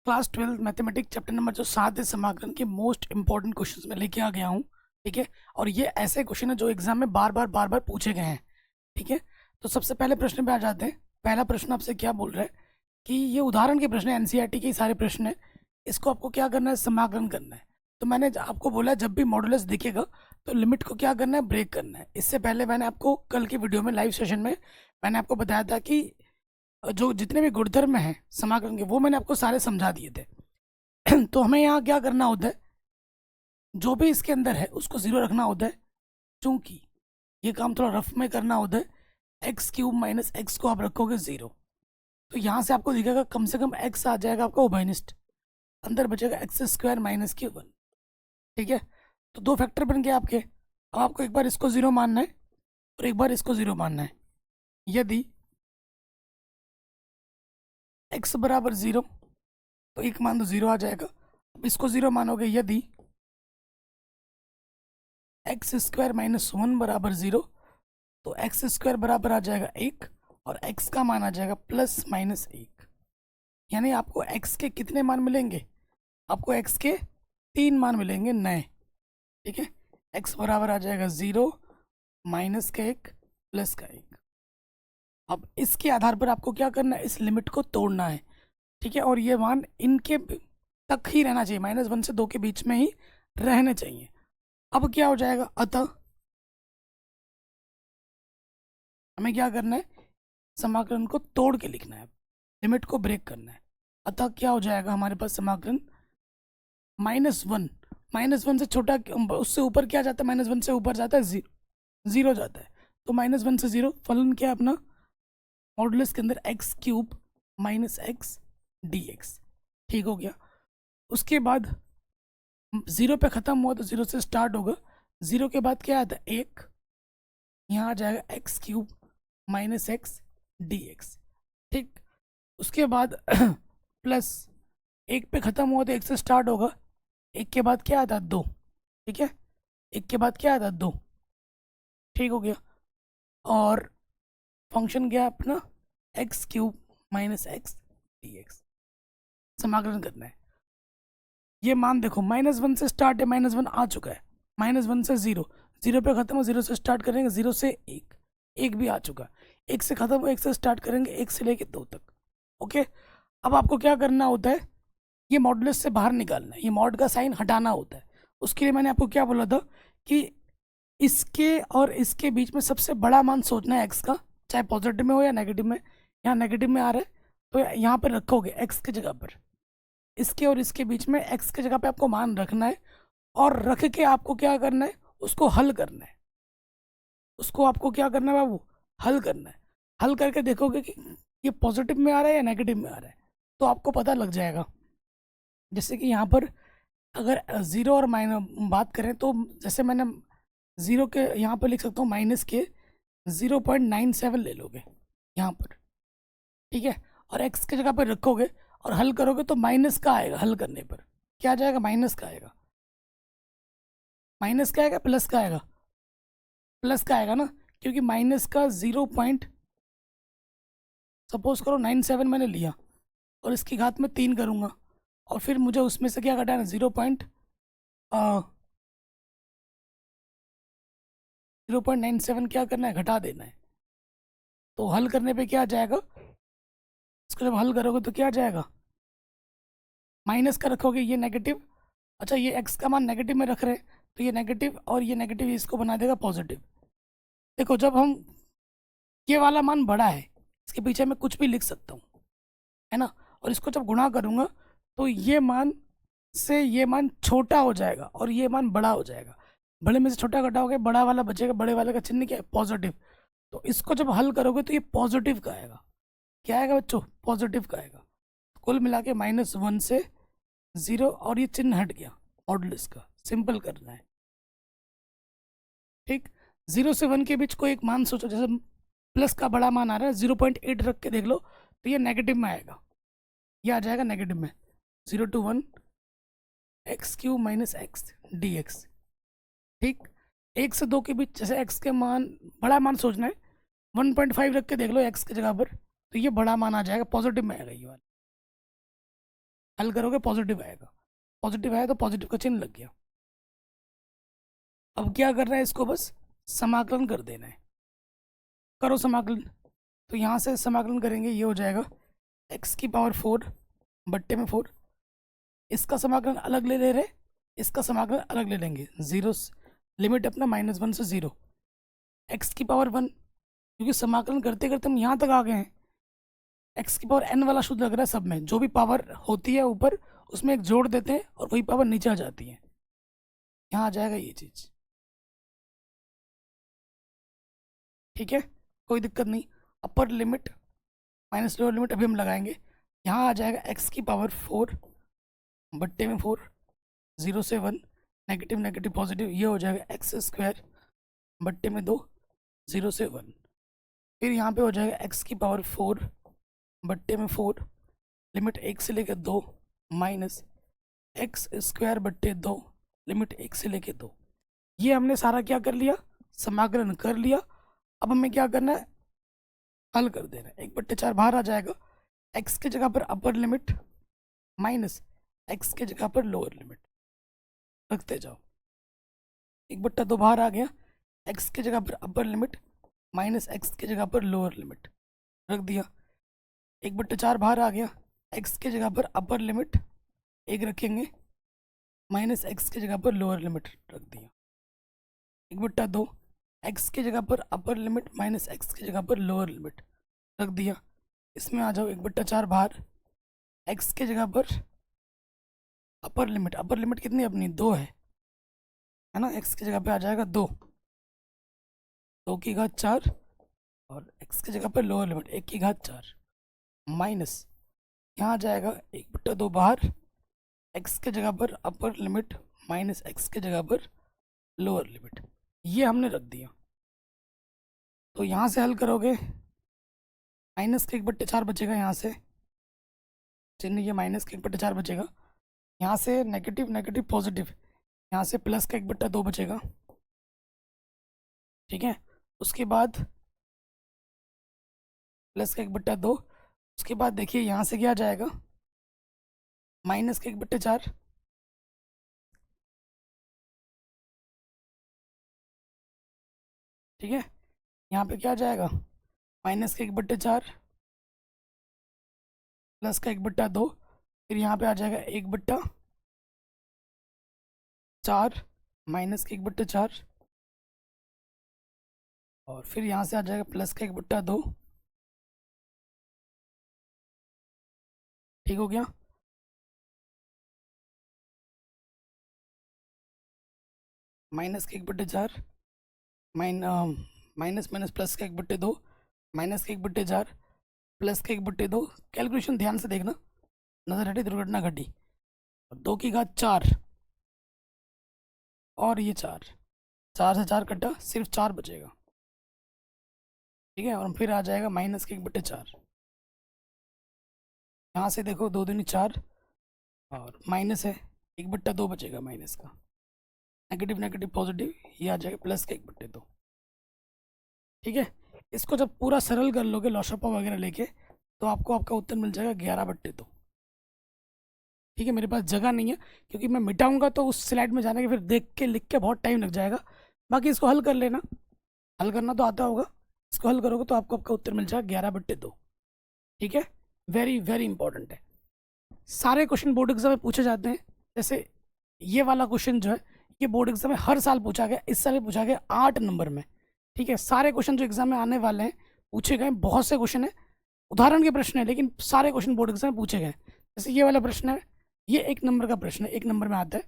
Class 12 mathematics chapter number जो 7 है समाकलन के मोस्ट इंपॉर्टेंट क्वेश्चंस में लेके आ गया हूँ। ठीक है, और ये ऐसे क्वेश्चन है जो एग्जाम में बार बार पूछे गए हैं। ठीक है, तो सबसे पहले प्रश्न पे आ जाते हैं। पहला प्रश्न आपसे क्या बोल रहा है कि ये उदाहरण के प्रश्न है, एनसीईआरटी के ही सारे प्रश्न है। इसको आपको क्या करना है, समाकलन करना है। तो मैंने आपको बोला जब भी मॉडुलस दिखेगा तो लिमिट को क्या करना है, ब्रेक करना है। इससे पहले मैंने आपको कल की वीडियो में लाइव सेशन में मैंने आपको बताया था कि जो जितने भी गुणधर्म हैं समाकलन के वो मैंने आपको सारे समझा दिए थे। तो हमें यहाँ क्या करना होता है, जो भी इसके अंदर है उसको जीरो रखना होता है। चूंकि ये काम थोड़ा रफ में करना होता है, एक्स क्यूब माइनस एक्स को आप रखोगे जीरो, तो यहाँ से आपको दिखेगा कम से कम एक्स आ जाएगा आपका उभयनिष्ठ, अंदर बचेगा x square minus Q one. ठीक है, तो दो फैक्टर बन गए आपके। अब आपको एक बार इसको जीरो मानना है और एक बार इसको जीरो मानना है। यदि एक्स बराबर जीरो तो एक मान तो जीरो आ जाएगा। अब इसको जीरो मानोगे, यदि एक्स स्क्वायर माइनस वन बराबर जीरो तो एक्स स्क्वायर बराबर आ जाएगा एक और एक्स का मान आ जाएगा प्लस माइनस एक। यानी आपको एक्स के कितने मान मिलेंगे, आपको एक्स के तीन मान मिलेंगे नए। ठीक है, एक्स बराबर आ जाएगा जीरो, माइनस का एक, प्लस का एक। अब इसके आधार पर आपको क्या करना है, इस लिमिट को तोड़ना है। ठीक है, और ये मान इनके तक ही रहना चाहिए, माइनस वन से दो के बीच में ही रहने चाहिए। अब क्या हो जाएगा, अतः हमें क्या करना है, समाकलन को तोड़ के लिखना है, लिमिट को ब्रेक करना है। अतः क्या हो जाएगा हमारे पास समाकलन माइनस वन से छोटा, उससे ऊपर क्या जाता है, माइनस वन से ऊपर जाता है जीरो, जीरो जाता है। तो माइनस वन से जीरो, फलन क्या है अपना, मॉडुलस के अंदर x cube minus x D x. ठीक हो गया। उसके बाद जीरो पे खत्म हुआ तो जीरो से स्टार्ट होगा। जीरो के बाद क्या आता है, एक, यहाँ आ जाएगा x cube minus x D x. ठीक, उसके बाद प्लस, एक पे खत्म हुआ तो एक से स्टार्ट होगा। एक के बाद क्या आता है, दो। ठीक है, एक के बाद क्या आता है, दो। ठीक हो गया। और फंक्शन क्या है अपना, x cube minus x D x. समाकलन करना है। ये मान देखो माइनस वन से स्टार्ट है, माइनस वन आ चुका है। माइनस वन से जीरो, जीरो पे खत्म हो, जीरो से स्टार्ट करेंगे, जीरो से एक, एक भी आ चुका। एक से खत्म हो, एक से स्टार्ट करेंगे, एक से लेके दो तक। ओके, अब आपको क्या करना होता है, ये मॉडुलस से बाहर निकालना है, ये मॉड का साइन हटाना होता है। उसके लिए मैंने आपको क्या बोला था कि इसके और इसके बीच में सबसे बड़ा मान सोचना है एक्स का, चाहे पॉजिटिव में हो या नेगेटिव में। यहाँ नेगेटिव में आ रहा है तो यहाँ पर रखोगे एक्स की जगह पर, इसके और इसके बीच में एक्स की जगह पे आपको मान रखना है। और रख के आपको क्या करना है, उसको हल करना है। उसको आपको क्या करना है बाबू, हल करना है। हल करके देखोगे कि ये पॉजिटिव में आ रहा है या नेगेटिव में आ रहा है, तो आपको पता लग जाएगा। जैसे कि यहाँ पर अगर ज़ीरो और माइनस बात करें तो जैसे मैंने ज़ीरो के यहाँ पर लिख सकता हूँ माइनस के 0.97 ले लोगे यहाँ पर। ठीक है, और एक्स की जगह पर रखोगे और हल करोगे तो माइनस का आएगा। हल करने पर क्या आ जाएगा, माइनस का आएगा। माइनस का आएगा, प्लस का आएगा, प्लस का आएगा ना, क्योंकि माइनस का 0. सपोज करो 97 मैंने लिया और इसकी घात में 3 करूँगा और फिर मुझे उसमें से क्या घटाना, 0.97 क्या करना है, घटा देना है। तो हल करने पे क्या आ जाएगा, इसको जब हल करोगे तो क्या आ जाएगा, माइनस का रखोगे, ये नेगेटिव। अच्छा, ये एक्स का मान नेगेटिव में रख रहे हैं तो ये नेगेटिव और ये नेगेटिव इसको बना देगा पॉजिटिव। देखो जब हम, ये वाला मान बड़ा है, इसके पीछे मैं कुछ भी लिख सकता हूँ, है ना। और इसको जब गुणा करूँगा तो ये मान से ये मान छोटा हो जाएगा और ये मान बड़ा हो जाएगा। बड़े में से छोटा घटाओगे, बड़ा वाला बचेगा, बड़े वाले का चिन्ह क्या है, पॉजिटिव। तो इसको जब हल करोगे तो ये पॉजिटिव का आएगा। क्या आएगा बच्चों, पॉजिटिव का आएगा। कुल मिला के -1 से 0 और ये चिन्ह हट गया मॉडुलस का, सिंपल करना है। ठीक, 0 से 1 के बीच कोई एक मान सोचो, जैसे प्लस का बड़ा मान आ रहा है 0.8 रख के देख लो तो ये नेगेटिव में आएगा, ये आ जाएगा नेगेटिव में। 0 to 1 x Q minus x D x. ठीक, 1 से 2 के बीच जैसे एक्स के मान, बड़ा मान सोचना है, 1.5 रख के देख लो एक्स की जगह पर, तो ये बड़ा मान आ जाएगा, पॉजिटिव में आएगा ये वाला। हल करोगे पॉजिटिव आएगा, पॉजिटिव आया तो पॉजिटिव का चिन्ह लग गया। अब क्या करना है, इसको बस समाकलन कर देना है। करो समाकलन। तो यहाँ से समाकलन करेंगे, ये हो जाएगा x⁴ बट्टे में 4। इसका समाकलन अलग ले रहे, इसका समाकलन अलग ले लेंगे। जीरो लिमिट अपना -1 से 0, x⁴ क्योंकि समाकलन करते करते हम यहाँ तक आ गए हैं। x⁴n वाला शुद्ध लग रहा है सब में, जो भी पावर होती है ऊपर उसमें एक जोड़ देते हैं और वही पावर नीचे आ जाती है। यहाँ आ जाएगा ये चीज़, ठीक है, कोई दिक्कत नहीं। Upper limit minus lower limit अभी हम लगाएंगे। यहाँ आ जाएगा x⁴ बट्टे में 4, 0 से 1, नेगेटिव नेगेटिव पॉजिटिव, ये हो जाएगा x² बट्टे में 2, 0 से 1। फिर यहाँ पे हो जाएगा x⁴ बट्टे में 4, लिमिट 1 से लेकर 2, माइनस x² बट्टे 2, लिमिट 1 से लेकर 2। ये हमने सारा क्या कर लिया, समाकलन कर लिया। अब हमें क्या करना है, हल कर देना है। 1/4 बाहर आ जाएगा, x की जगह पर अपर लिमिट माइनस x की जगह पर लोअर लिमिट रखते जाओ। 1/2 बाहर आ गया, x की जगह पर अपर लिमिट माइनस x की जगह पर लोअर लिमिट रख दिया। 1/4 बाहर आ गया, x की जगह पर अपर लिमिट 1 रखेंगे, माइनस x की जगह पर लोअर लिमिट रख दिया। 1/2 x की जगह पर अपर लिमिट माइनस x की जगह पर लोअर लिमिट रख दिया। इसमें आ जाओ, 1/4 बाहर, x की जगह पर अपर लिमिट कितनी अपनी 2 है ना, x की जगह पे आ जाएगा 2, 2 की घात 4, और x की जगह पर लोअर लिमिट 1 की घात 4, माइनस यहाँ आ जाएगा 1/2 बाहर, x की जगह पर अपर लिमिट माइनस x की जगह पर लोअर लिमिट, ये हमने रख दिया। तो यहाँ से हल करोगे, माइनस का 1/4 बचेगा, यहाँ से चिन्ह ये माइनस का 1/4 बचेगा, यहाँ से नेगेटिव नेगेटिव पॉजिटिव, यहाँ से प्लस का 1/2 बचेगा, ठीक है। उसके बाद प्लस का 1/2, उसके बाद देखिए यहाँ से क्या आ जाएगा, माइनस का 1/4, ठीक है। यहाँ पे क्या आ जाएगा, माइनस का 1/4 प्लस का 1/2, फिर यहाँ पे आ जाएगा 1/4 माइनस का 1/4, और फिर यहाँ से आ जाएगा प्लस का 1/2, ठीक हो गया। माइनस का 1/4 माइनस माइनस प्लस का 1/2, माइनस का 1/4 प्लस का 1/2, कैलकुलेशन ध्यान से देखना, नजर हटी दुर्घटना घटी, 2 की घात 4, और ये 4, 4 से 4 कटा, सिर्फ 4 बचेगा, ठीक है। और फिर आ जाएगा माइनस का 1/4, यहाँ से देखो 2 दूनी 4, और माइनस है 1/2 बचेगा माइनस का, नेगेटिव नेगेटिव पॉजिटिव, ये आ जाएगा प्लस का 1/2, ठीक है। इसको जब पूरा सरल कर लोगे लॉशपा वगैरह लेके, तो आपको आपका उत्तर मिल जाएगा 11/2, ठीक है। मेरे पास जगह नहीं है, क्योंकि मैं मिटाऊंगा तो उस स्लाइड में जाने के फिर देख के लिख के बहुत टाइम लग जाएगा। बाकी इसको हल कर लेना, हल करना तो आता होगा, इसको हल करोगे तो आपको आपका उत्तर मिल जाएगा 11/2, ठीक है। वेरी वेरी इंपॉर्टेंट है, सारे क्वेश्चन बोर्ड एग्जाम में पूछे जाते हैं। जैसे ये वाला क्वेश्चन जो है, ये बोर्ड एग्जाम में हर साल पूछा गया, इस साल भी पूछा गया 8 नंबर में, ठीक है। सारे क्वेश्चन जो एग्जाम में आने वाले हैं पूछे गए, बहुत से क्वेश्चन है, उदाहरण के प्रश्न है, लेकिन सारे क्वेश्चन बोर्ड एग्जाम में पूछे गए। जैसे ये वाला प्रश्न है, ये 1 नंबर का प्रश्न है, 1 नंबर में आता है,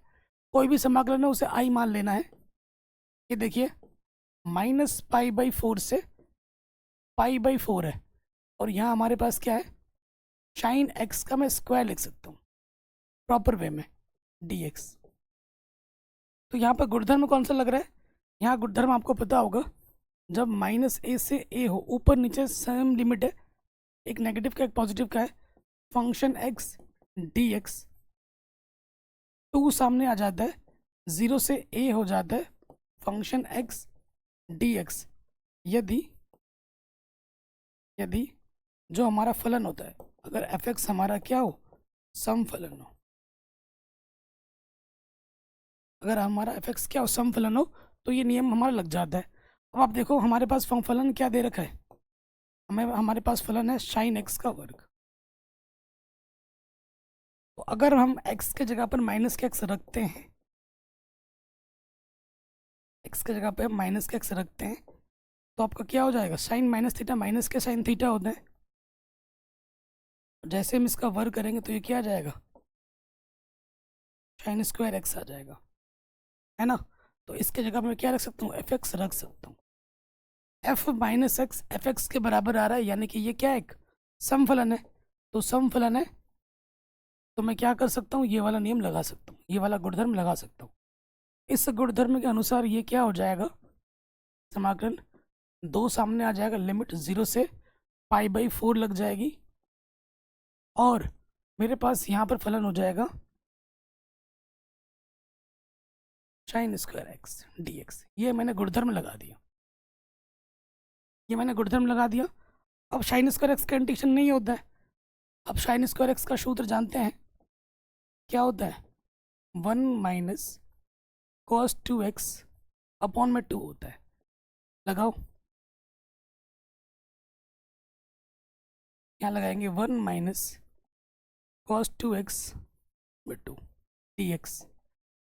कोई भी समाकलन है उसे आई मान लेना है। ये देखिए -π/4 से π/4 है, और यहाँ हमारे पास क्या है, साइन x का मैं स्क्वायर लिख सकता हूँ प्रॉपर वे में, dx। तो यहाँ पर गुणधर्म कौन सा लग रहा है, यहाँ गुणधर्म आपको पता होगा, जब -a से a हो, ऊपर नीचे सेम लिमिट है, एक नेगेटिव का एक पॉजिटिव का है, फंक्शन x dx, 2 सामने आ जाता है, 0 से a हो जाता है, फंक्शन x dx, यदि जो हमारा फलन होता है, अगर f(x) हमारा क्या हो, सम फलन हो, अगर हमारा एफ एक्स क्या हो, सम फलन हो, तो ये नियम हमारा लग जाता है। अब आप देखो हमारे पास फलन क्या दे रखा है, हमारे पास फलन है साइन एक्स का वर्ग। तो अगर हम एक्स के जगह पर माइनस के एक्स रखते हैं, एक्स के जगह पे हम माइनस के एक्स रखते हैं, तो आपका क्या हो जाएगा, साइन माइनस थीटा माइनस के साइन थीटा होता है। जैसे हम इसका वर्ग करेंगे तो ये क्या आ जाएगा, साइन स्क्वायर एक्स आ जाएगा, है ना। तो इसके जगह पे मैं क्या रख सकता हूँ, एफ एक्स रख सकता हूँ। F minus x F x के बराबर आ रहा है, यानी कि ये क्या है, एक सम फलन है। तो सम फलन है, तो मैं क्या कर सकता हूँ, ये वाला नियम लगा सकता हूँ, ये वाला गुणधर्म लगा सकता हूँ। इस गुणधर्म के अनुसार ये क्या हो जाएगा, समाकलन दो सामने आ जाएगा, लिमिट 0 से π/4 लग जाएगी, और मेरे पास यहाँ पर फलन हो जाएगा sine square x D x. ये मैंने गुणधर्म लगा दिया, ये मैंने गुणधर्म लगा दिया। अब साइन स्क्वायर एक्स का इंटीग्रेशन नहीं होता है। अब साइन स्क्वायर एक्स का सूत्र जानते हैं, क्या होता है, 1 माइनस cos 2x अपॉन में 2 होता है। लगाओ, यहाँ लगाएंगे 1 माइनस cos 2x में 2 dx।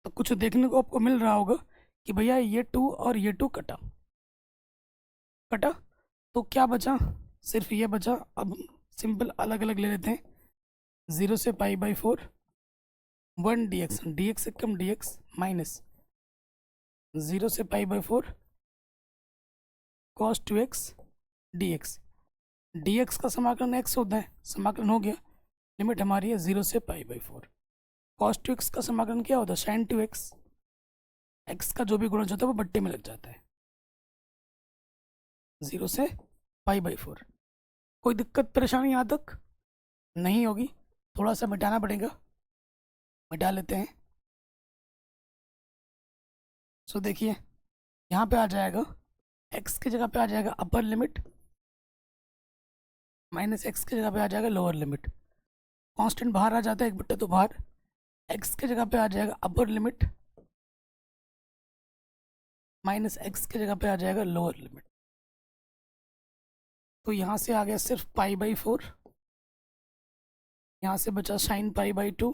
तो कुछ देखने को आपको मिल रहा होगा कि भैया ये 2 और ये 2 कटा कटा, तो क्या बचा, सिर्फ ये बचा। अब सिंपल अलग अलग ले लेते हैं, 0 से π/4 1 dx, dx से कम dx माइनस 0 से π/4 cos 2x dx। dx का समाकलन x होता है, समाकलन हो गया, लिमिट हमारी है 0 से π/4। cos 2x का समाकलन क्या होता है, sin 2x, x का जो भी गुणज होता है वो बट्टे में लग जाता है, 0 से π/4। कोई दिक्कत परेशानी यहाँ तक नहीं होगी, थोड़ा सा मिटाना पड़ेगा, मिटा लेते हैं। सो देखिए यहाँ पे आ जाएगा, x की जगह पे आ जाएगा अपर लिमिट, माइनस एक्स की जगह पे आ जाएगा लोअर लिमिट। कांस्टेंट बाहर आ जाता है, एक बट्टे तो बाहर, x की जगह पे आ जाएगा अपर लिमिट, माइनस एक्स की जगह पे आ जाएगा लोअर लिमिट। तो यहाँ से आ गया सिर्फ π/4, यहाँ से बचा साइन π/2,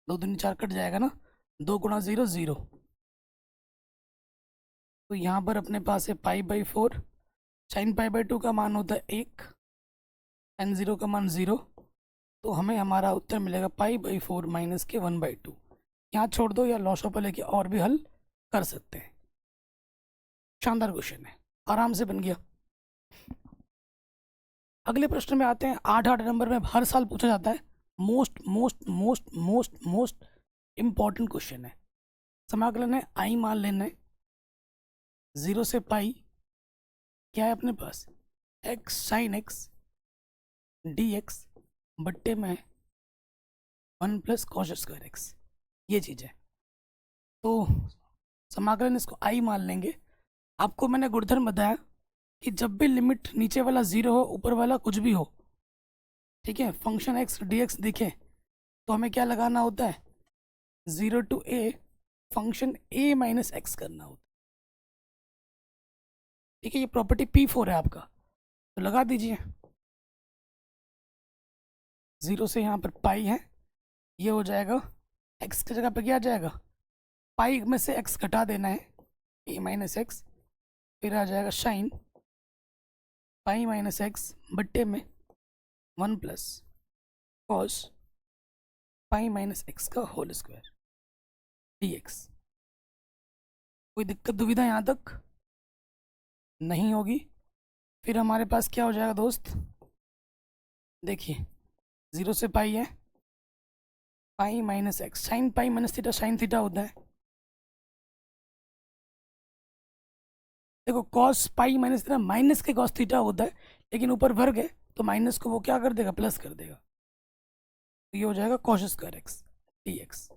2 दूनी 4 कट जाएगा ना, 2 गुणा 0 0। तो यहाँ पर अपने पास है π/4, साइन π/2 का मान होता है 1, साइन 0 का मान 0, तो हमें हमारा उत्तर मिलेगा π/4 माइनस के 1/2। यहाँ छोड़ दो या लॉस ऑफ लेके और भी हल कर सकते हैं। शानदार क्वेश्चन है, आराम से बन गया। अगले प्रश्न में आते हैं, 8 नंबर में हर साल पूछा जाता है, most most most most most important question है। समाकलन है आई मान लेना है 0 से पाई, क्या है अपने पास, X sine X D X बट्टे में 1 प्लस कॉस स्क्वायर एक्स, ये चीज़ है। तो समाकलन इसको आई मान लेंगे। आपको मैंने गुणधर्म बताया कि जब भी लिमिट नीचे वाला 0 हो, ऊपर वाला कुछ भी हो, ठीक है, फंक्शन एक्स डी एक्स दिखे, तो हमें क्या लगाना होता है, 0 to a function a minus x करना होता है। ठीक है, ये प्रॉपर्टी P4 है आपका, तो लगा दीजिए। 0 से यहाँ पर पाई है, ये हो जाएगा x की जगह पे क्या आ जाएगा, पाई में से x घटा देना है, a माइनस एक्स, फिर आ जाएगा साइन पाई माइनस एक्स बट्टे में 1 plus cos pi minus x का होल स्क्वायर dx। कोई दिक्कत दुविधा यहाँ तक नहीं होगी। फिर हमारे पास क्या हो जाएगा दोस्त, देखिए 0 से पाई है, pi minus x, sine pi minus theta sine theta होता है। देखो cos pi minus theta minus के कॉस थीटा होता है, लेकिन ऊपर वर्ग है तो माइनस को वो क्या कर देगा, प्लस कर देगा, तो ये हो जाएगा cos square x D x.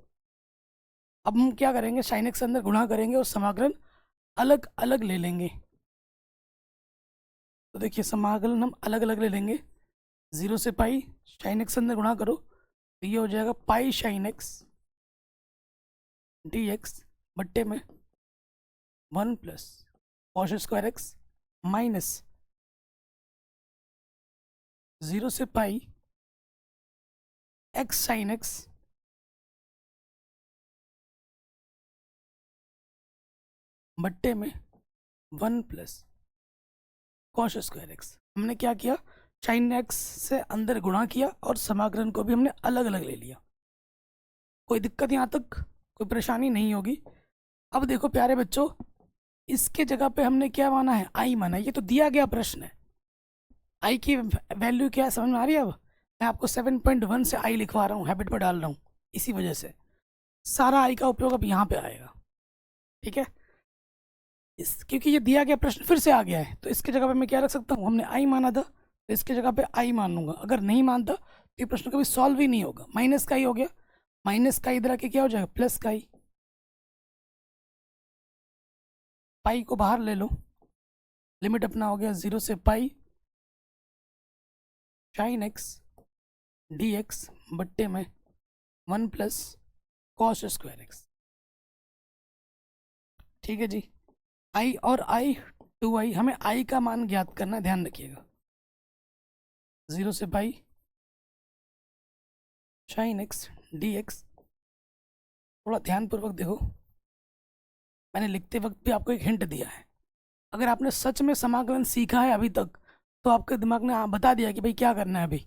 अब हम क्या करेंगे, साइन एक्स अंदर गुणा करेंगे और समाकलन अलग अलग ले लेंगे। तो देखिए समाकलन हम अलग अलग ले लेंगे, 0 से पाई साइन एक्स अंदर गुणा करो तो ये हो जाएगा pi sine X D X बट्टे में 1 plus cos square x minus 0 से पाई एक्स साइन एक्स बट्टे में 1 प्लस कॉस स्क्वायर एक्स। हमने क्या किया, साइन एक्स से अंदर गुणा किया और समाकलन को भी हमने अलग अलग ले लिया। कोई दिक्कत यहाँ तक, कोई परेशानी नहीं होगी। अब देखो प्यारे बच्चों, इसके जगह पे हमने क्या माना है, आई माना है। ये तो दिया गया प्रश्न है, आई की वैल्यू क्या है समझ में आ रही है। अब मैं आपको 7.1 से आई लिखवा रहा हूँ, हैबिट पर डाल रहा हूँ, इसी वजह से सारा आई का उपयोग अब यहाँ पे आएगा। ठीक है, इस क्योंकि ये दिया गया प्रश्न फिर से आ गया है, तो इसके जगह पे मैं क्या रख सकता हूँ, हमने आई माना था तो इसके जगह पे आई मान लूंगा। अगर नहीं मानता तो ये प्रश्न कभी सॉल्व ही नहीं होगा। माइनस का ही हो गया, माइनस का इधर आके क्या हो जाएगा, प्लस का ही। पाई को बाहर ले लो, लिमिट अपना हो गया 0 से pi sine X D X बट्टे में 1 प्लस कॉस स्क्वायर एक्स। ठीक है जी, आई और आई 2i, हमें आई का मान ज्ञात करना है, ध्यान रखिएगा। 0 से pi sine X D x. थोड़ा ध्यानपूर्वक देखो, मैंने लिखते वक्त भी आपको एक हिंट दिया है। अगर आपने सच में समाकलन सीखा है अभी तक तो आपके दिमाग ने बता दिया कि भाई क्या करना है। अभी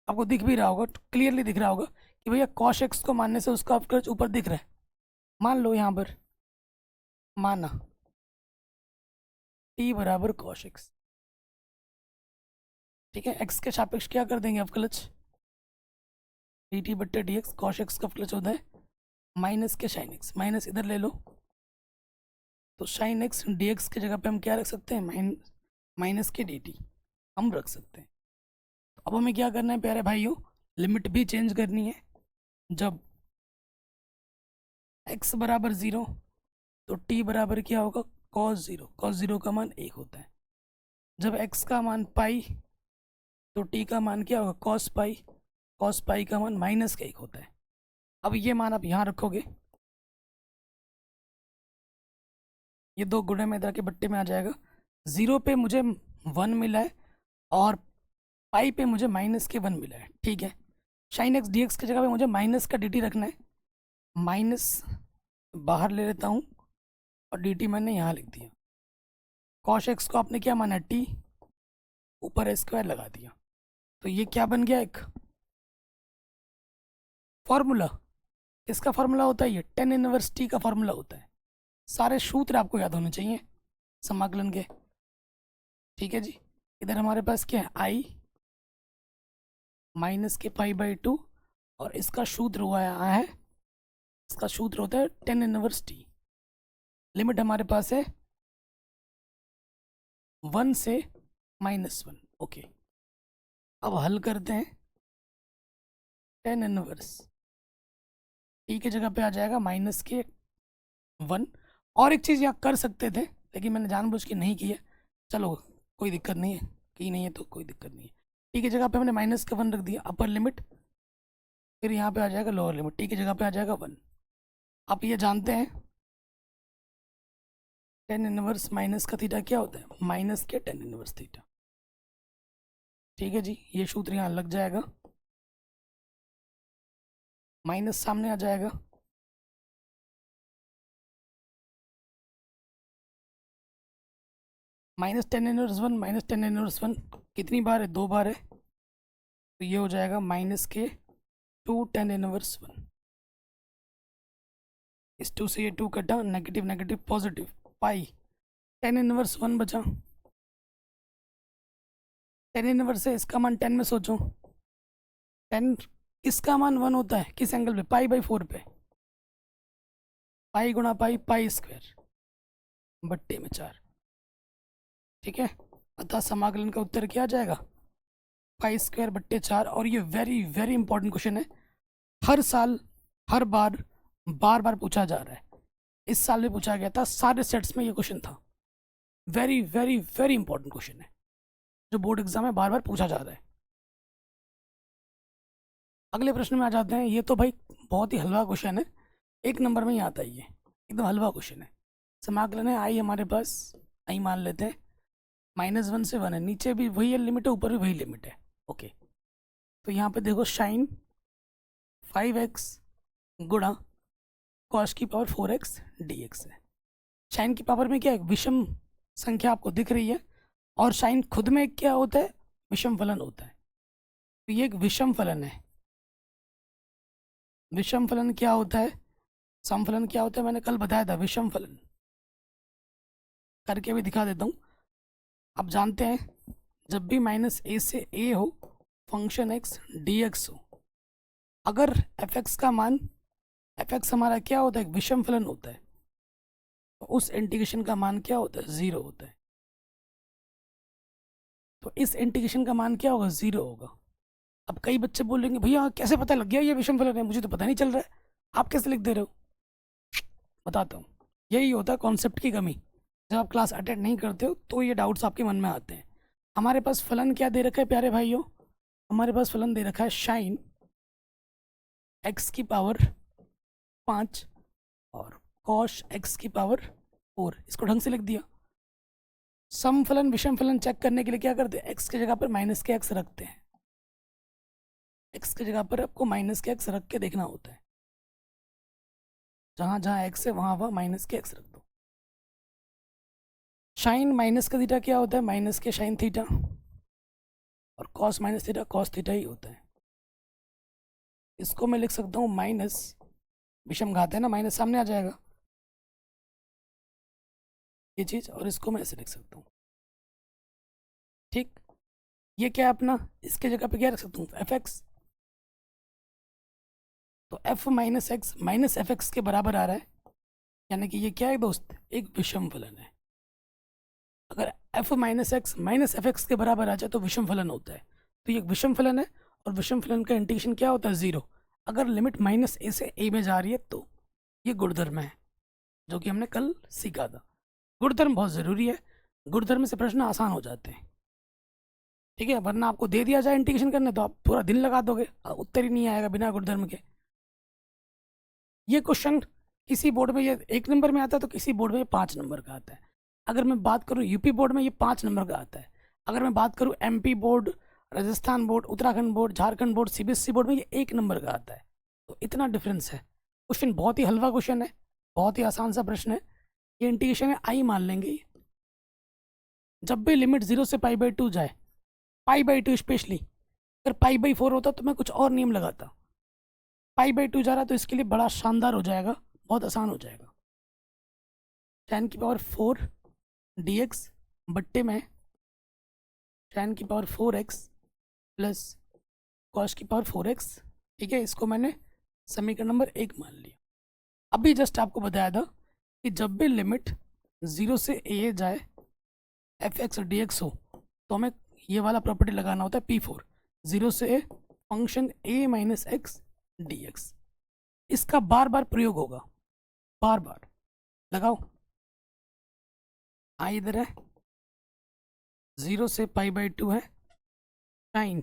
आपको दिख भी रहा होगा, क्लियरली दिख रहा होगा कि भैया कॉस एक्स को मानने से उसका अवकलज ऊपर दिख रहा है। मान लो यहाँ पर माना t बराबर कॉस एक्स। ठीक है, एक्स के सापेक्ष क्या कर देंगे अवकलज, डी टी बट्टे डी एक्स। कॉस एक्स का अवकलज होता है माइनस के साइन एक्स, माइनस इधर ले लो तो साइन एक्स डी एक्स की जगह पे हम क्या रख सकते हैं, माइनस के डी टी हम रख सकते हैं। तो अब हमें क्या करना है प्यारे भाइयों, लिमिट भी चेंज करनी है। जब x बराबर 0 तो t बराबर क्या होगा, cos 0। cos 0 का मान 1 होता है। जब x का मान पाई तो t का मान क्या होगा, cos पाई। cos पाई का मान माइनस का 1 होता है। अब ये मान आप यहाँ रखोगे, ये दो गुणे में इधर के बट्टे में आ जाएगा। 0 पे मुझे 1 मिला है और पाई पे मुझे माइनस के 1 मिला है। ठीक है, साइन एक्स डी एक्स की जगह पे मुझे माइनस का डी टी रखना है। माइनस बाहर ले लेता हूँ और डी टी मैंने यहाँ लिख दिया। कॉस एक्स को आपने क्या माना, टी, ऊपर स्क्वायर लगा दिया। तो ये क्या बन गया, एक फॉर्मूला। इसका फॉर्मूला होता है ये tan इनवर्स टी का फॉर्मूला होता है। सारे सूत्र आपको याद होने चाहिए समाकलन के। ठीक है जी, इधर हमारे पास क्या है, आई माइनस के पाई बाई 2 और इसका सूत्र हुआ है, इसका सूत्र होता है tan इनवर्स टी। लिमिट हमारे पास है 1 से -1। ओके, अब हल करते हैं। tan इनवर्स टी की जगह पे आ जाएगा माइनस के 1। और एक चीज़ यहाँ कर सकते थे लेकिन मैंने जानबूझ के नहीं किया, चलो कोई दिक्कत नहीं है, की नहीं है तो कोई दिक्कत नहीं है। टी की जगह पे हमने माइनस का 1 रख दिया अपर लिमिट, फिर यहाँ पे आ जाएगा लोअर लिमिट, टी की जगह पे आ जाएगा 1। आप ये जानते हैं tan इनवर्स माइनस का थीटा क्या होता है, माइनस के tan इनवर्स थीटा। ठीक है जी, ये सूत्र यहाँ लग जाएगा, माइनस सामने आ जाएगा, minus tan inverse 1 minus tan inverse 1 कितनी बार है, 2 बार है। तो ये हो जाएगा माइनस के 2 tan इनवर्स 1। इस 2 से ये 2 कटा, नेगेटिव नेगेटिव पॉजिटिव, पाई tan इनवर्स 1 बचा। tan इनवर्स से इसका मान 10 में सोचो, 10 इसका मान 1 होता है किस एंगल पे, पाई बाई 4 पे। पाई गुणा पाई, पाई स्क्वायर बट्टे में 4। ठीक है, अतः समाकलन का उत्तर क्या आ जाएगा, पाई स्क्वायर बट्टे 4। और ये वेरी वेरी इंपॉर्टेंट क्वेश्चन है, हर साल हर बार बार बार पूछा जा रहा है। इस साल भी पूछा गया था, सारे सेट्स में ये क्वेश्चन था। Very very very important question है जो बोर्ड एग्जाम में बार बार पूछा जा रहा है। अगले प्रश्न में आ जाते हैं। ये तो भाई बहुत ही हलवा क्वेश्चन है, 1 नंबर में ही आता है, ये एकदम हलवा क्वेश्चन है। समाकलन है आई हमारे पास, आई मान लेते हैं, -1 से 1 है, नीचे भी वही है लिमिट है, ऊपर भी वही लिमिट है। ओके, तो यहाँ पे देखो साइन 5x गुणा कॉस की पावर 4x dx है। साइन की पावर में क्या है, विषम संख्या आपको दिख रही है, और साइन खुद में क्या होता है, विषम फलन होता है। तो ये एक विषम फलन है। विषम फलन क्या होता है, समफलन क्या होता है, मैंने कल बताया था। विषम फलन करके भी दिखा देता हूँ। आप जानते हैं जब भी -a से a हो, फंक्शन x dx हो, अगर fx का मान, fx हमारा क्या होता है, एक विषम फलन होता है, तो उस इंटीग्रेशन का मान क्या होता है, 0 होता है। तो इस इंटीग्रेशन का मान क्या होगा, 0 होगा। अब कई बच्चे बोलेंगे भैया कैसे पता लग गया ये विषम फलन है, मुझे तो पता नहीं चल रहा है, आप कैसे लिख दे रहे हो। बताता हूँ, यही होता है कॉन्सेप्ट की कमी। जब आप क्लास अटेंड नहीं करते हो तो ये डाउट्स आपके मन में आते हैं। हमारे पास फलन क्या दे रखा है प्यारे भाइयों, हमारे पास फलन दे रखा है साइन x की पावर 5 और कॉस x की पावर 4। इसको ढंग से लिख दिया। सम फलन विषम फलन चेक करने के लिए क्या करते हैं, x की जगह पर माइनस के x रखते हैं। x की जगह पर आपको माइनस के x रख के देखना होता है। जहाँ जहाँ x है वहाँ वहाँ माइनस के x रख दो। साइन माइनस का थीटा क्या होता है, माइनस के साइन थीटा, और cos minus theta cos theta ही होता है। इसको मैं लिख सकता हूँ माइनस, विषम घात है ना, माइनस सामने आ जाएगा ये चीज़, और इसको मैं ऐसे लिख सकता हूँ। ठीक, ये क्या है अपना, इसके जगह पे क्या रख सकता हूँ, fx। तो f minus x minus F x के बराबर आ रहा है, यानी कि ये क्या है दोस्त, एक विषम फलन है। अगर f minus x minus F x के बराबर आ जाए तो विषम फलन होता है। तो ये एक विषम फलन है, और विषम फलन का इंटीग्रेशन क्या होता है, 0। अगर लिमिट -a से a में जा रही है तो ये गुणधर्म है, जो कि हमने कल सीखा था। गुणधर्म बहुत ज़रूरी है, गुणधर्म से प्रश्न आसान हो जाते हैं। ठीक है, वरना आपको दे दिया जाए इंटीग्रेशन करने तो आप पूरा दिन लगा दोगे, उत्तर ही नहीं आएगा बिना गुणधर्म के। ये क्वेश्चन किसी बोर्ड में ये 1 नंबर में आता है, तो किसी बोर्ड में ये 5 नंबर का आता है। अगर मैं बात करूँ यूपी बोर्ड में ये 5 नंबर का आता है। अगर मैं बात करूँ MP board, Rajasthan board, Uttarakhand board, Jharkhand board, CBSE board में ये 1 नंबर का आता है। तो इतना डिफरेंस है। क्वेश्चन बहुत ही हलवा क्वेश्चन है, बहुत ही आसान सा प्रश्न है। ये इंटीग्रेशन है आई मान लेंगे। जब भी लिमिट 0 से π/2 जाए, π/2 स्पेशली, अगर π/4 होता तो मैं कुछ और नियम लगाता। π/2 जा रहा तो इसके लिए बड़ा शानदार हो जाएगा, बहुत आसान हो जाएगा। tan की पावर 4 dx बट्टे में tan की पावर 4x प्लस कॉस की पावर 4x। ठीक है, इसको मैंने समीकरण नंबर 1 मान लिया। अभी जस्ट आपको बताया था कि जब भी लिमिट 0 से a जाए fx और dx हो, तो हमें ये वाला प्रॉपर्टी लगाना होता है P4, 0 से a function a minus X dx। इसका बार बार प्रयोग होगा, बार बार लगाओ। आई इधर है, 0 से π/2 है, साइन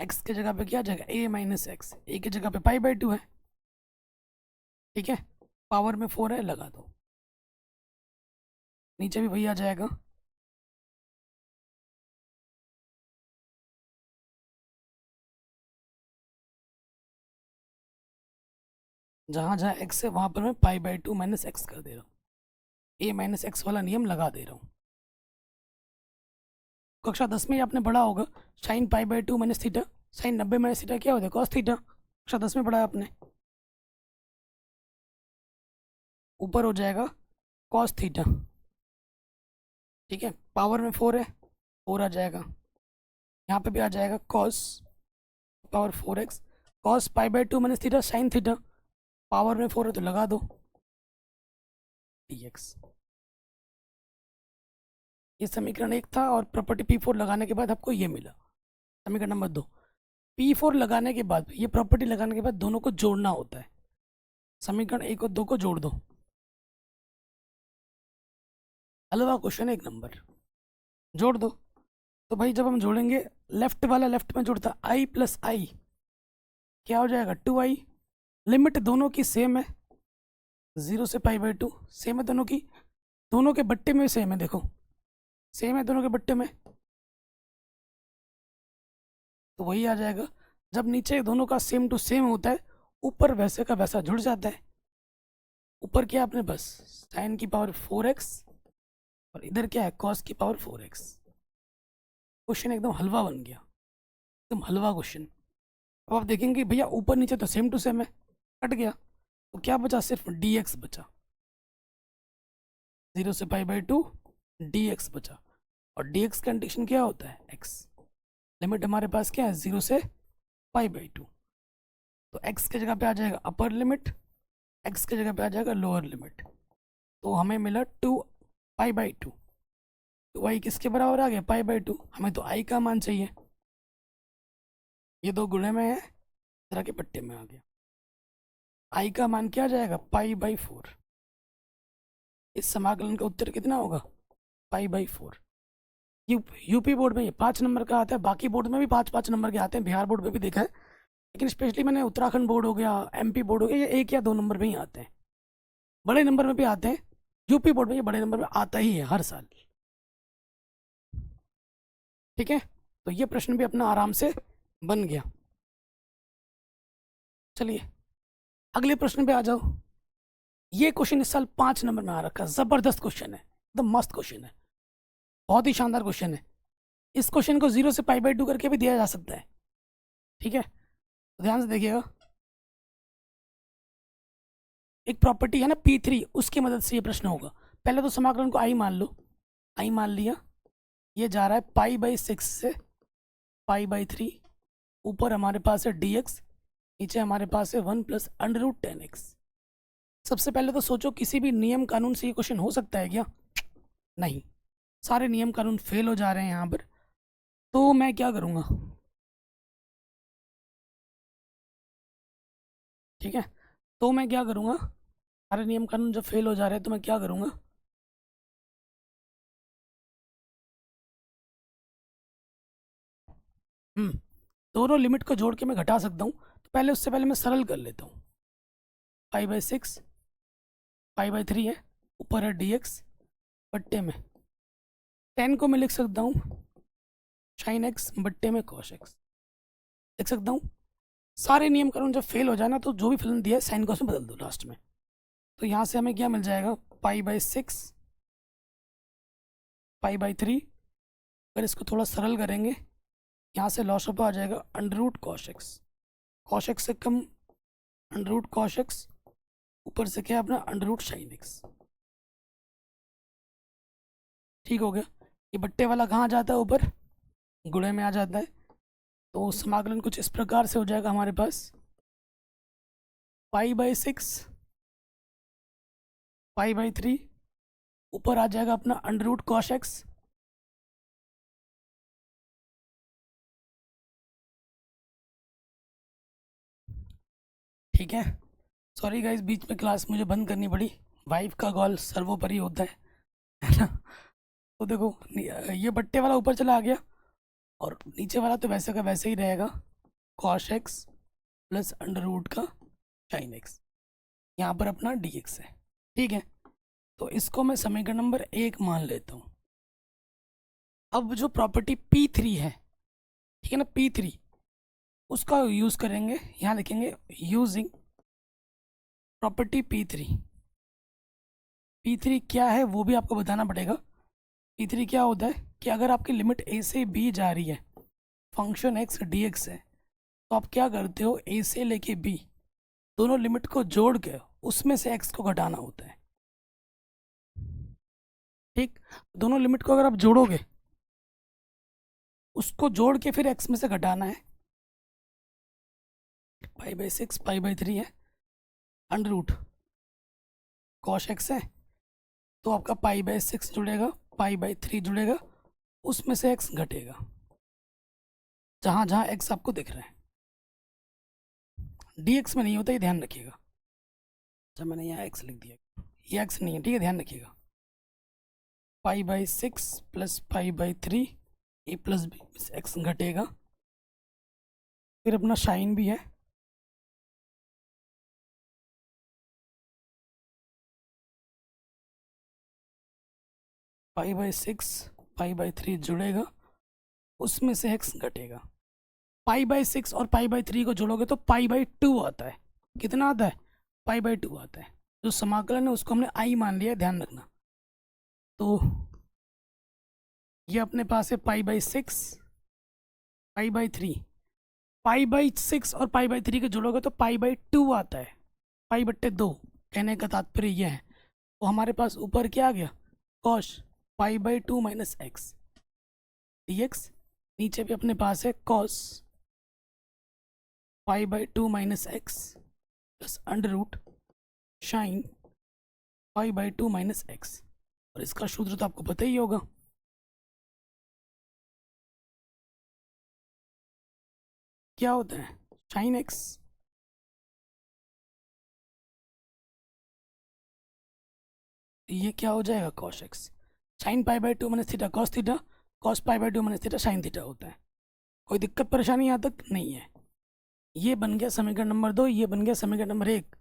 x की जगह पे क्या आ जाएगा, a माइनस एक्स, ए की जगह पे π/2 है। ठीक है, पावर में 4 है, लगा दो, नीचे भी वही आ जाएगा। जहाँ जहाँ x है वहाँ पर मैं π/2 माइनस एक्स कर दे रहा हूँ, a माइनस एक्स वाला नियम लगा दे रहा हूँ। कक्षा 10 में ही आपने पढ़ा होगा, sine π/2 minus theta, sine 90 minus theta क्या होता है, कॉस थीटा। कक्षा 10 में पढ़ा है आपने। ऊपर हो जाएगा कॉस थीटा। ठीक है, पावर में 4 है, 4 आ जाएगा, यहाँ पे भी आ जाएगा cos power 4x, cos π/2 minus theta sine theta, power में 4 है तो लगा दो dx। ये समीकरण 1 था, और प्रॉपर्टी P4 लगाने के बाद आपको ये मिला समीकरण नंबर 2। P4 लगाने के बाद, ये प्रॉपर्टी लगाने के बाद दोनों को जोड़ना होता है। समीकरण 1 और 2 को जोड़ दो। हलवा क्वेश्चन 1 नंबर, जोड़ दो। तो भाई जब हम जोड़ेंगे, लेफ्ट वाला लेफ्ट में जुड़ता, i प्लस आई, क्या हो जाएगा 2i। लिमिट दोनों की सेम है, 0 से π/2 सेम है दोनों की, दोनों के बट्टे में सेम है, देखो सेम है दोनों के बट्टे में, तो वही आ जाएगा। जब नीचे दोनों का सेम टू सेम होता है, ऊपर वैसे का वैसा जुड़ जाता है। ऊपर क्या है अपने बस साइन की पावर 4x और इधर क्या है कॉस की पावर 4x। क्वेश्चन एकदम हलवा बन गया, एकदम हलवा क्वेश्चन। अब आप देखेंगे भैया ऊपर नीचे तो सेम टू सेम है, कट गया, तो क्या बचा, सिर्फ dx बचा, 0 से π/2 dx बचा। और dx कंडीशन क्या होता है, x। लिमिट हमारे पास क्या है 0 से π/2, तो x की जगह पे आ जाएगा अपर लिमिट, x की जगह पे आ जाएगा लोअर लिमिट, तो हमें मिला 2π/2। 2i किसके बराबर आ गया, π/2। हमें तो i का मान चाहिए, ये दो गुणे में है, तरह के पट्टे में आ गया। i का मान क्या आ जाएगा, π/4। इस समाकलन का उत्तर कितना होगा, π/4। यूपी बोर्ड में ये 5 नंबर का आता है, बाकी बोर्ड में भी 5-5 नंबर के आते हैं, बिहार बोर्ड में भी देखा है, लेकिन स्पेशली मैंने उत्तराखंड बोर्ड हो गया, एमपी बोर्ड हो गया, ये 1 या 2 नंबर में ही आते हैं, बड़े नंबर में भी आते हैं। यूपी बोर्ड में ये बड़े नंबर में आता ही है हर साल। ठीक है, तो ये प्रश्न भी अपना आराम से बन गया। चलिए अगले प्रश्न पे आ जाओ। ये क्वेश्चन इस साल 5 नंबर में आ रखा है, जबरदस्त क्वेश्चन है, एकदम मस्त क्वेश्चन है, बहुत ही शानदार क्वेश्चन है। इस क्वेश्चन को 0 से π/2 करके भी दिया जा सकता है। ठीक है, तो ध्यान से देखिएगा। एक प्रॉपर्टी है ना P3, उसकी मदद से ये प्रश्न होगा। पहले तो समाकलन को i मान लो, i मान लिया, ये जा रहा है π/6 से π/3, ऊपर हमारे पास है dx, नीचे हमारे पास है 1 + √10x। सबसे पहले तो सोचो किसी भी नियम कानून से ये क्वेश्चन हो सकता है क्या, नहीं, सारे नियम कानून फेल हो जा रहे हैं यहाँ पर। तो मैं क्या करूँगा, ठीक है, तो मैं क्या करूँगा, सारे नियम कानून जब फेल हो जा रहे हैं तो मैं क्या करूँगा, दोनों लिमिट को जोड़ के मैं घटा सकता हूँ, तो पहले उससे पहले मैं सरल कर लेता हूँ। π/6 π/3 है, ऊपर है dx, बट्टे में 10 को मैं लिख सकता हूँ sin x बट्टे में cos x, लिख सकता हूँ। सारे नियम कानून जब फेल हो जाए ना, तो जो भी फलन दिया है साइन को उसमें बदल दो लास्ट में। तो यहाँ से हमें क्या मिल जाएगा, π/6 π/3। अगर इसको थोड़ा सरल करेंगे, यहाँ से लॉस ऑफ आ जाएगा √cos x, cos x से कम √cos x, ऊपर से क्या है अपना √sin x। ठीक हो गया। ये बट्टे वाला कहाँ जाता है, ऊपर गुणे में आ जाता है। तो समाकलन कुछ इस प्रकार से हो जाएगा हमारे पास, π/6 π/3, ऊपर आ जाएगा अपना √cos x, ठीक है। सॉरी गाइस, बीच में क्लास मुझे बंद करनी पड़ी, वाइफ का कॉल सर्वोपरि होता है ना। तो देखो ये बट्टे वाला ऊपर चला आ गया, और नीचे वाला तो वैसे का वैसे ही रहेगा, cos x प्लस √ का sin x, यहाँ पर अपना dx है। ठीक है, तो इसको मैं समीकरण नंबर 1 मान लेता हूँ। अब जो प्रॉपर्टी P3 है, ठीक है ना, P3, उसका यूज़ करेंगे, यहाँ लिखेंगे यूजिंग प्रॉपर्टी P3। P3 क्या है वो भी आपको बताना पड़ेगा। P3 क्या होता है कि अगर आपकी लिमिट a से b जा रही है, फंक्शन x dx है, तो आप क्या करते हो, a से लेके b दोनों लिमिट को जोड़ के उसमें से x को घटाना होता है। ठीक, दोनों लिमिट को अगर आप जोड़ोगे, उसको जोड़ के फिर x में से घटाना है। π/6 π/3 है, √cos x है, तो आपका π/6 जुड़ेगा, π/3 जुड़ेगा, उसमें से x घटेगा जहाँ जहाँ x आपको दिख रहा है, dx में नहीं होता, ये ध्यान रखिएगा। अच्छा मैंने यहाँ x लिख दिया, ये x नहीं है, ठीक है, ध्यान रखिएगा। π/6 plus π/3 a plus b x घटेगा, फिर अपना साइन भी है, π/6 π/3 जुड़ेगा, उसमें से x घटेगा। π/6 और π/3 को जोड़ोगे तो π/2 आता है। कितना आता है? π/2 आता है। जो समाकलन है उसको हमने i मान लिया, ध्यान रखना। तो ये अपने पास है π/6 π/3, π/6 और π/3 को जोड़ोगे तो π/2 आता है, π/2। कहने का तात्पर्य यह है। तो हमारे पास ऊपर क्या आ गया? cos π/2 minus X dx। नीचे भी अपने पास है cos π/2 minus X plus under root sine π/2 minus X. और इसका सूत्र तो आपको पता ही होगा। क्या होता है? साइन एक्स ये क्या हो जाएगा? cos x। Sine π/2 minus theta cos theta, cos π/2 minus theta sine theta होता है। कोई दिक्कत परेशानी यहाँ तक नहीं है। ये बन गया समीकरण नंबर 2, ये बन गया समीकरण नंबर 1।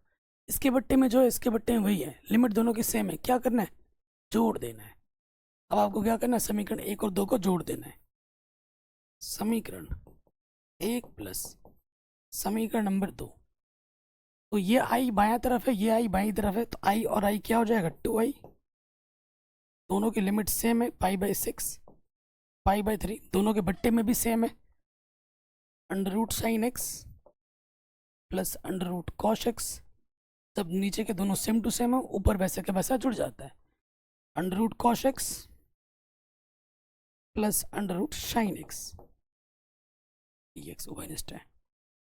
इसके बट्टे में जो है इसके बट्टे में वही है, लिमिट दोनों की सेम है। क्या करना है? जोड़ देना है। अब आपको क्या करना है? समीकरण 1 और 2 को जोड़ देना है। समीकरण 1 प्लस समीकरण नंबर 2। तो ये आई बायां तरफ है, ये आई बाईं तरफ है, तो आई और आई क्या हो जाएगा? 2i। दोनों की लिमिट सेम है, π/6 π/3, दोनों के बट्टे में भी सेम है। Under root sine x plus under root cos x, तब नीचे के दोनों सेम टू सेम है, ऊपर वैसे का वैसा जुड़ जाता है। Under root cos x plus under root sine x dx उभयनिष्ठ है।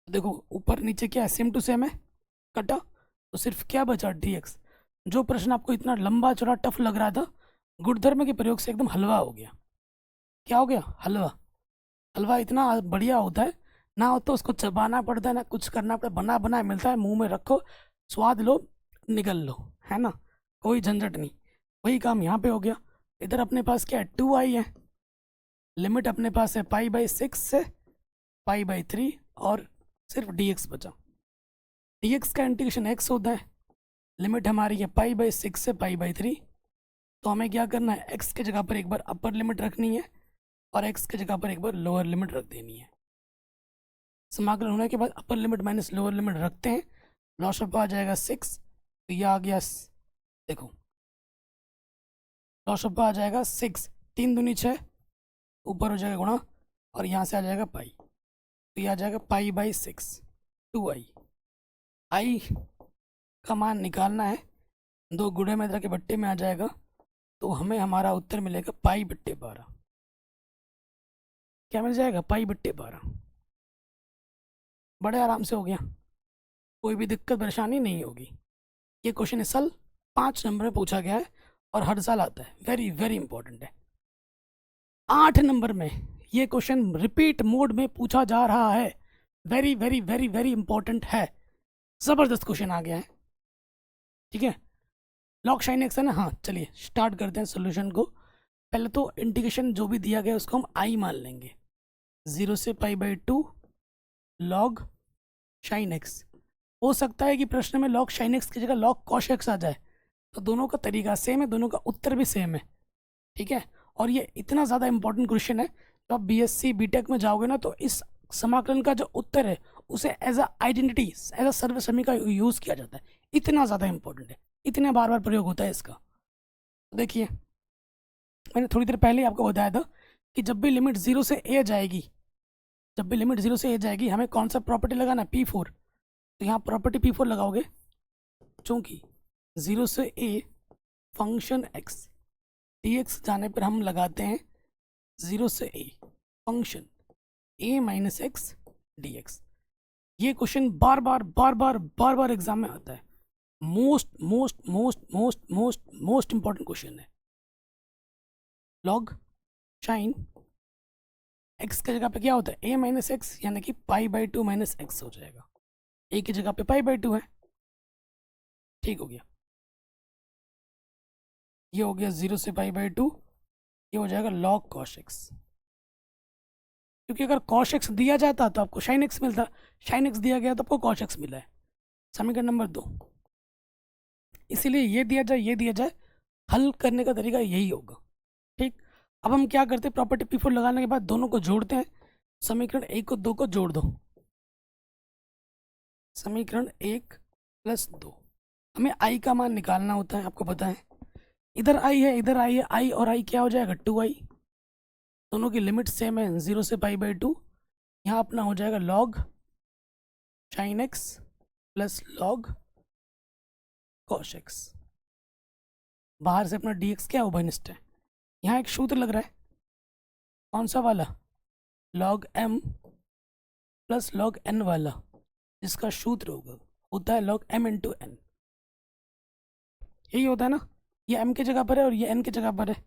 देखो ऊपर नीचे क्या है? सेम टू सेम है, कटा तो सिर्फ क्या बचा? dx। जो प्रश्न आपको इतना लंबा चौड़ा टफ लग रहा था, गुणधर्म के प्रयोग से एकदम हलवा हो गया। क्या हो गया? हलवा। हलवा इतना बढ़िया होता है ना, हो तो उसको चबाना पड़ता है ना कुछ करना पड़ता है, बना बना मिलता है, मुंह में रखो, स्वाद लो, निगल लो, है ना, कोई झंझट नहीं। वही काम यहाँ पे हो गया। इधर अपने पास क्या है? 2i है। लिमिट अपने पास है π/6 से π/3 और सिर्फ dx बचा। dx का इंटीग्रेशन x होता है। लिमिट हमारी है π/6 से π/3। तो हमें क्या करना है? x के जगह पर एक बार अपर लिमिट रखनी है और x के जगह पर एक बार लोअर लिमिट रख देनी है। समाकलन होने के बाद upper limit minus lower limit रखते हैं, लॉस ऑफ आ जाएगा 6। तो ये आ गया, देखो लॉस ऑफ आ जाएगा 6, 3 दूनी 6, ऊपर हो जाएगा गुणा और यहाँ से आ जाएगा पाई। तो ये आ जाएगा π/6 2i। आई का मान निकालना है, 2 गुणे में इधर के बट्टे में आ जाएगा, तो हमें हमारा उत्तर मिलेगा π/12। क्या मिल जाएगा? π/12। बड़े आराम से हो गया, कोई भी दिक्कत परेशानी नहीं होगी। ये क्वेश्चन इस साल 5 नंबर में पूछा गया है और हर साल आता है, वेरी वेरी इंपॉर्टेंट है। 8 नंबर में ये क्वेश्चन रिपीट मोड में पूछा जा रहा है, very very very very important है। ज़बरदस्त क्वेश्चन आ गया है, ठीक है। लॉग साइन एक्स है ना, हाँ चलिए स्टार्ट करते हैं सोल्यूशन को। पहले तो इंटीग्रेशन जो भी दिया गया है उसको हम आई मान लेंगे। 0 से π/2 लॉग साइन एक्स। हो सकता है कि प्रश्न में लॉग साइन एक्स की जगह लॉग कॉस एक्स आ जाए, तो दोनों का तरीका सेम है, दोनों का उत्तर भी सेम है, ठीक है। और ये इतना ज़्यादा इंपॉर्टेंट क्वेश्चन है, तो आप BSc BTech में जाओगे ना, तो इस समाकलन का जो उत्तर है उसे as a identity, as a सर्वसमी का यूज़ किया जाता है। इतना ज़्यादा इंपॉर्टेंट है, इतने बार बार प्रयोग होता है इसका। देखिए मैंने थोड़ी देर पहले आपको बताया था कि जब भी लिमिट 0 से a जाएगी, जब भी लिमिट 0 से a जाएगी, हमें कौन सा प्रॉपर्टी लगाना है? P4। तो यहाँ प्रॉपर्टी P4 लगाओगे, चूँकि 0 से a फंक्शन x dx जाने पर हम लगाते हैं 0 से a function a minus X dx। ये क्वेश्चन बार बार एग्जाम में आता है। Most most most most most most important question है। लॉग साइन एक्स की जगह पे क्या होता है? a माइनस एक्स, यानी कि π/2 माइनस एक्स हो जाएगा। a की जगह पे π/2 है, ठीक हो गया। ये हो गया 0 से π/2, ये हो जाएगा log cos x। क्योंकि अगर cos x दिया जाता तो आपको sin x मिलता, sin x दिया गया तो आपको cos x मिला है। समीकरण नंबर 2। इसीलिए ये दिया जाए, ये दिया जाए, हल करने का तरीका यही होगा। अब हम क्या करते हैं, प्रॉपर्टी P4 लगाने के बाद दोनों को जोड़ते हैं। समीकरण 1 और 2 को जोड़ दो। समीकरण 1 + 2, हमें i का मान निकालना होता है, आपको पता है। इधर i है, इधर i है, i और i क्या हो जाएगा 2i। दोनों की लिमिट सेम है, 0 से π/2। यहाँ अपना हो जाएगा log sin x + log cos x। बाहर से अपना dx क्या उभयनिष्ठ है। यहाँ एक सूत्र लग रहा है, कौन सा वाला, log m + log n वाला, जिसका सूत्र होता है log m × n। यही होता है ना, ये m की जगह पर है और ये n की जगह पर है।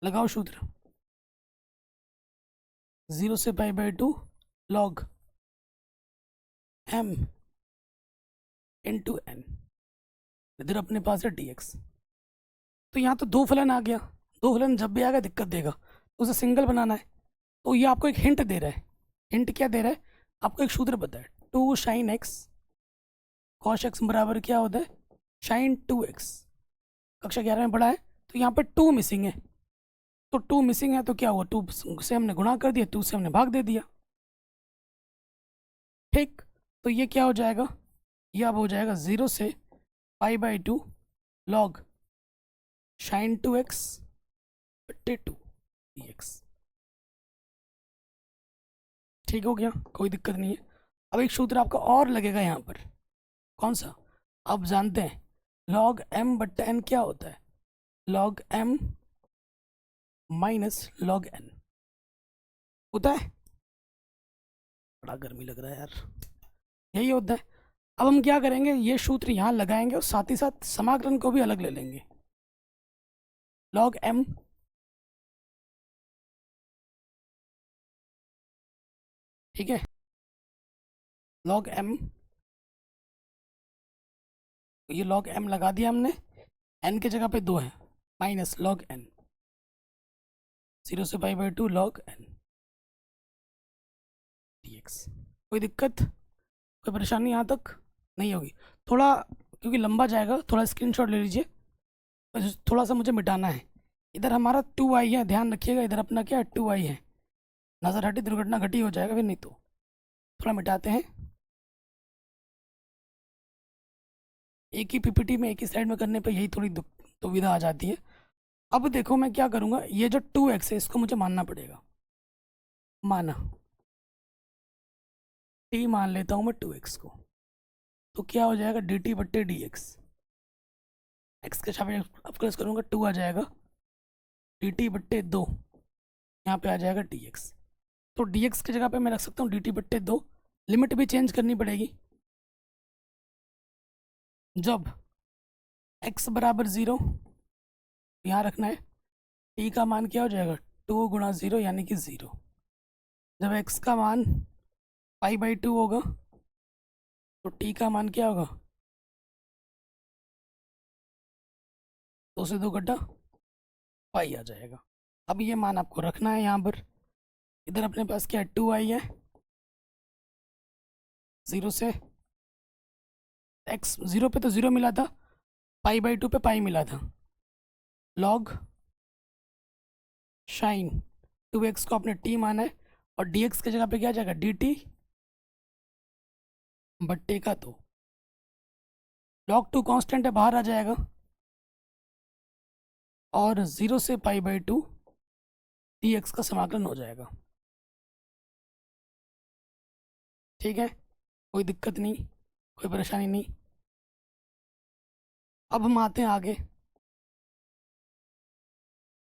लगाओ सूत्र, 0 से π/2 log m × n। इधर अपने पास है dx। तो यहाँ तो दो फलन आ गया, दो फलन जब भी आएगा दिक्कत देगा, तो उसे सिंगल बनाना है। तो ये आपको एक हिंट दे रहा है। हिंट क्या दे रहा है, आपको एक सूत्र पता है, 2 sin x cos x बराबर क्या होता है, sin 2x। कक्षा 11 में पढ़ा है। तो यहाँ पर 2 मिसिंग है, तो 2 मिसिंग है तो क्या हुआ, 2 से हमने गुणा कर दिया, 2 से हमने भाग दे दिया। ठीक, तो ये क्या हो जाएगा, ये अब हो जाएगा 0 से π/2 log sin 2x / 2 dx। ठीक हो गया, कोई दिक्कत नहीं है। अब एक सूत्र आपका और लगेगा यहाँ पर, कौन सा, आप जानते हैं log m/n क्या होता है, log m - log n होता है। बड़ा गर्मी लग रहा है यार, यही होता है। अब हम क्या करेंगे, ये सूत्र यहाँ लगाएंगे और साथ ही साथ समाकलन को भी अलग ले लेंगे। log m ठीक है, log m, ये log m लगा दिया हमने, n की जगह पे 2 है, माइनस log n, 0 से π/2 log n dx। कोई दिक्कत, कोई परेशानी यहाँ तक नहीं होगी। थोड़ा क्योंकि लंबा जाएगा, थोड़ा स्क्रीनशॉट ले लीजिए, थोड़ा सा मुझे मिटाना है। इधर हमारा 2i है, ध्यान रखिएगा, इधर अपना क्या है 2i है, नज़र हटी दुर्घटना घटी हो जाएगा फिर, नहीं तो थोड़ा मिटाते हैं। एक ही पीपीटी में एक ही स्लाइड में करने पे यही थोड़ी दुविधा आ जाती है। अब देखो मैं क्या करूँगा, ये जो 2x है इसको मुझे मानना पड़ेगा, माना t मान लेता हूँ मैं 2x को, तो क्या हो जाएगा dt/dx। x के सापेक्ष अपकलस करूँगा, 2 आ जाएगा, dt/2 यहाँ पे आ जाएगा dx। तो dx की जगह पे मैं रख सकता हूँ dt/2। लिमिट भी चेंज करनी पड़ेगी, जब x = 0 यहाँ रखना है, t का मान क्या हो जाएगा 2 × 0 यानी कि 0। जब x का मान π/2 होगा तो t का मान क्या होगा, 2 से 2 घटा पाई आ जाएगा। अब ये मान आपको रखना है यहाँ पर। इधर अपने पास क्या है 2i है, 0 से x 0 पे तो 0 मिला था, π/2 पे पाई मिला था, log sin 2x को आपने t माना है और dx की जगह पे क्या जाएगा dt/2। तो log 2 कांस्टेंट है, बाहर आ जाएगा, और 0 से π/2 dx का समाकलन हो जाएगा। ठीक है, कोई दिक्कत नहीं, कोई परेशानी नहीं। अब हम आते हैं आगे,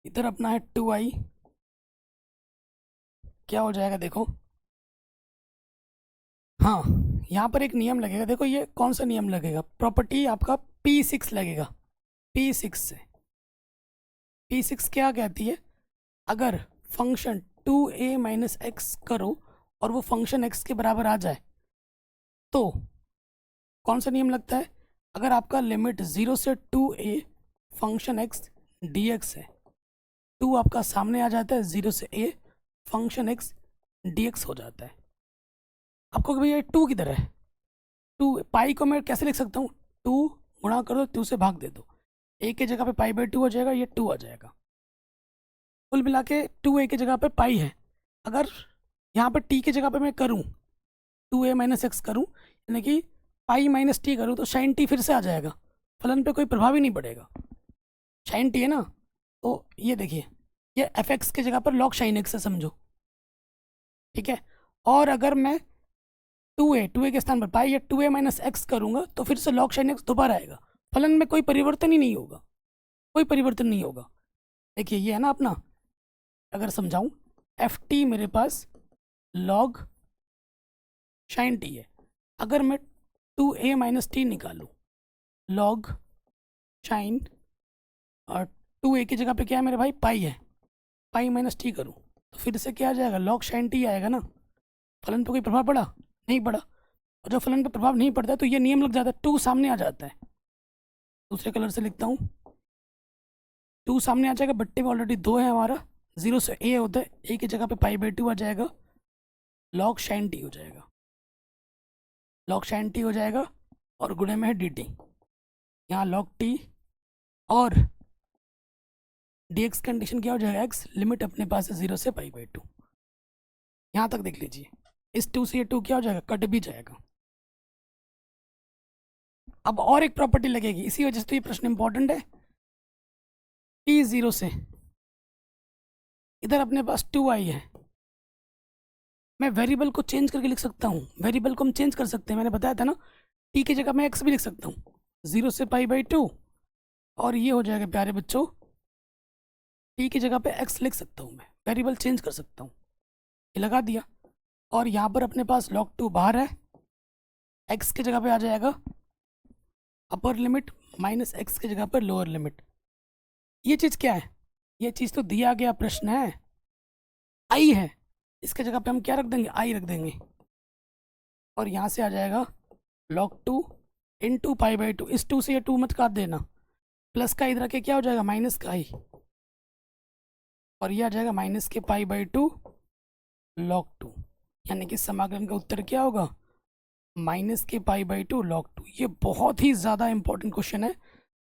इधर अपना है 2i, क्या हो जाएगा देखो, हाँ यहाँ पर एक नियम लगेगा। देखो ये कौन सा नियम लगेगा, प्रॉपर्टी आपका P6 लगेगा। P6 से, P6 क्या कहती है, अगर फंक्शन 2a - x करो और वो फंक्शन x के बराबर आ जाए तो कौन सा नियम लगता है, अगर आपका लिमिट 0 से 2a फंक्शन x dx है, 2 आपका सामने आ जाता है, 0 से a फंक्शन x dx हो जाता है। आपको कि भैया 2 किधर है, 2 पाई को मैं कैसे लिख सकता हूँ, 2 गुणा कर दो, 2 से भाग दे दो, a की जगह पे π/2 हो जाएगा, ये 2 आ जाएगा। कुल मिला के 2a की जगह पे पाई है। अगर यहाँ पे t की जगह पे मैं करूँ 2a माइनस एक्स करूँ, यानी कि पाई माइनस टी करूँ, तो साइन टी फिर से आ जाएगा, फलन पे कोई प्रभाव ही नहीं पड़ेगा। साइन टी है ना, तो ये देखिए ये एफ एक्स की जगह पर लॉग साइन एक्स है समझो, ठीक है। और अगर मैं 2a के स्थान पर पाई या 2a माइनस एक्स करूँगा तो फिर से लॉग साइन एक्स दोबारा आएगा, फलन में कोई परिवर्तन ही नहीं होगा, कोई परिवर्तन नहीं होगा। देखिए ये है ना अपना, अगर समझाऊँ, एफ टी मेरे पास लॉग साइन टी है। अगर मैं 2a माइनस टी निकालूँ लॉग साइन, और 2a की जगह पे क्या है मेरे भाई, पाई है, पाई माइनस टी करूँ तो फिर से क्या आ जाएगा, लॉग साइन टी आएगा ना। फलन पे कोई प्रभाव पड़ा नहीं पड़ा, और जब फलन पे प्रभाव नहीं पड़ता तो ये नियम लग जाता है, 2 सामने आ जाता है। दूसरे कलर से लिखता हूँ, 2 सामने आ जाएगा, बट्टे में ऑलरेडी 2 है हमारा, 0 से a होता है, a की जगह पे पाई बाई 2 आ जाएगा, लॉग साइन टी हो जाएगा, लॉग साइन टी हो जाएगा, और गुणे में है डी टी, यहाँ लॉग टी, और dx कंडीशन क्या हो जाएगा, x लिमिट अपने पास है 0 से पाई बाई 2। यहाँ तक देख लीजिए, इस 2 से ये 2 क्या हो जाएगा, कट भी जाएगा। अब और एक प्रॉपर्टी लगेगी, इसी वजह से तो ये प्रश्न इंपॉर्टेंट है। t 0 से इधर अपने पास 2 आई है, मैं वेरिएबल को चेंज करके लिख सकता हूँ, वेरिएबल को हम चेंज कर सकते हैं, मैंने बताया था ना, t की जगह मैं x भी लिख सकता हूँ 0 से पाई बाई 2, और ये हो जाएगा प्यारे बच्चों, t की जगह पे x लिख सकता हूँ, मैं वेरिएबल चेंज कर सकता हूँ, ये लगा दिया। और यहाँ पर अपने पास log 2 बाहर है, x की जगह पे आ जाएगा अपर लिमिट माइनस एक्स की जगह पर लोअर लिमिट। ये चीज़ क्या है, ये चीज़ तो दिया गया प्रश्न है, आई है, इसके जगह पे हम क्या रख देंगे, आई रख देंगे, और यहाँ से आ जाएगा log 2 इंटू पाई बाई 2, इस 2 से ये 2 मत काट देना, प्लस का इधर के क्या हो जाएगा, माइनस का आई, और ये आ जाएगा माइनस के पाई बाई 2 log 2, यानी कि समाकलन का उत्तर क्या होगा, माइनस के पाई बाई 2 log 2। ये बहुत ही ज़्यादा इंपॉर्टेंट क्वेश्चन है,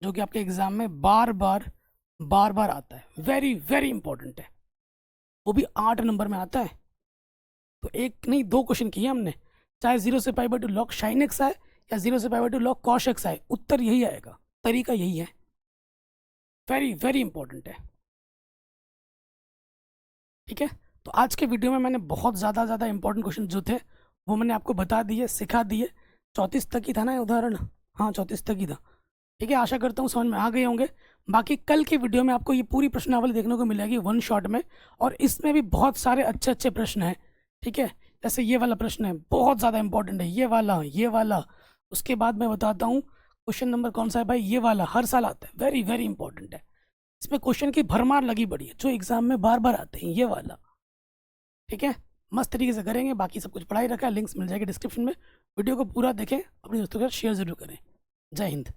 जो कि आपके एग्जाम में बार बार आता है, वेरी वेरी इंपॉर्टेंट है, वो भी 8 नंबर में आता है। तो एक नहीं 2 क्वेश्चन किए हमने, चाहे 0 से pi by 2 log sine x आए या 0 से pi by 2 log cosh x आए, उत्तर यही आएगा, तरीका यही है, वेरी वेरी इंपॉर्टेंट है, ठीक है। तो आज के वीडियो में मैंने बहुत ज़्यादा इंपॉर्टेंट क्वेश्चन जो थे वो मैंने आपको बता दिए, सिखा दिए। 34 तक ही था ना ये उदाहरण, हाँ 34 तक ही था, ठीक है। आशा करता हूँ समझ में आ गए होंगे। बाकी कल की वीडियो में आपको ये पूरी प्रश्नावली देखने को मिलेगी 1 शॉट में, और इसमें भी बहुत सारे अच्छे प्रश्न हैं, ठीक है। जैसे ये वाला प्रश्न है, बहुत ज़्यादा इंपॉर्टेंट है, ये वाला। उसके बाद मैं बताता हूँ क्वेश्चन नंबर कौन सा है भाई, ये वाला हर साल आता है, वेरी वेरी इंपॉर्टेंट है, इसमें क्वेश्चन की भरमार लगी पड़ी है, जो एग्जाम में बार आते हैं, ये वाला, ठीक है। मस्त तरीके से करेंगे, बाकी सब कुछ पढ़ाई रखा है, लिंक्स मिल जाएगी डिस्क्रिप्शन में। वीडियो को पूरा देखें, अपने दोस्तों के साथ शेयर जरूर करें। जय हिंद।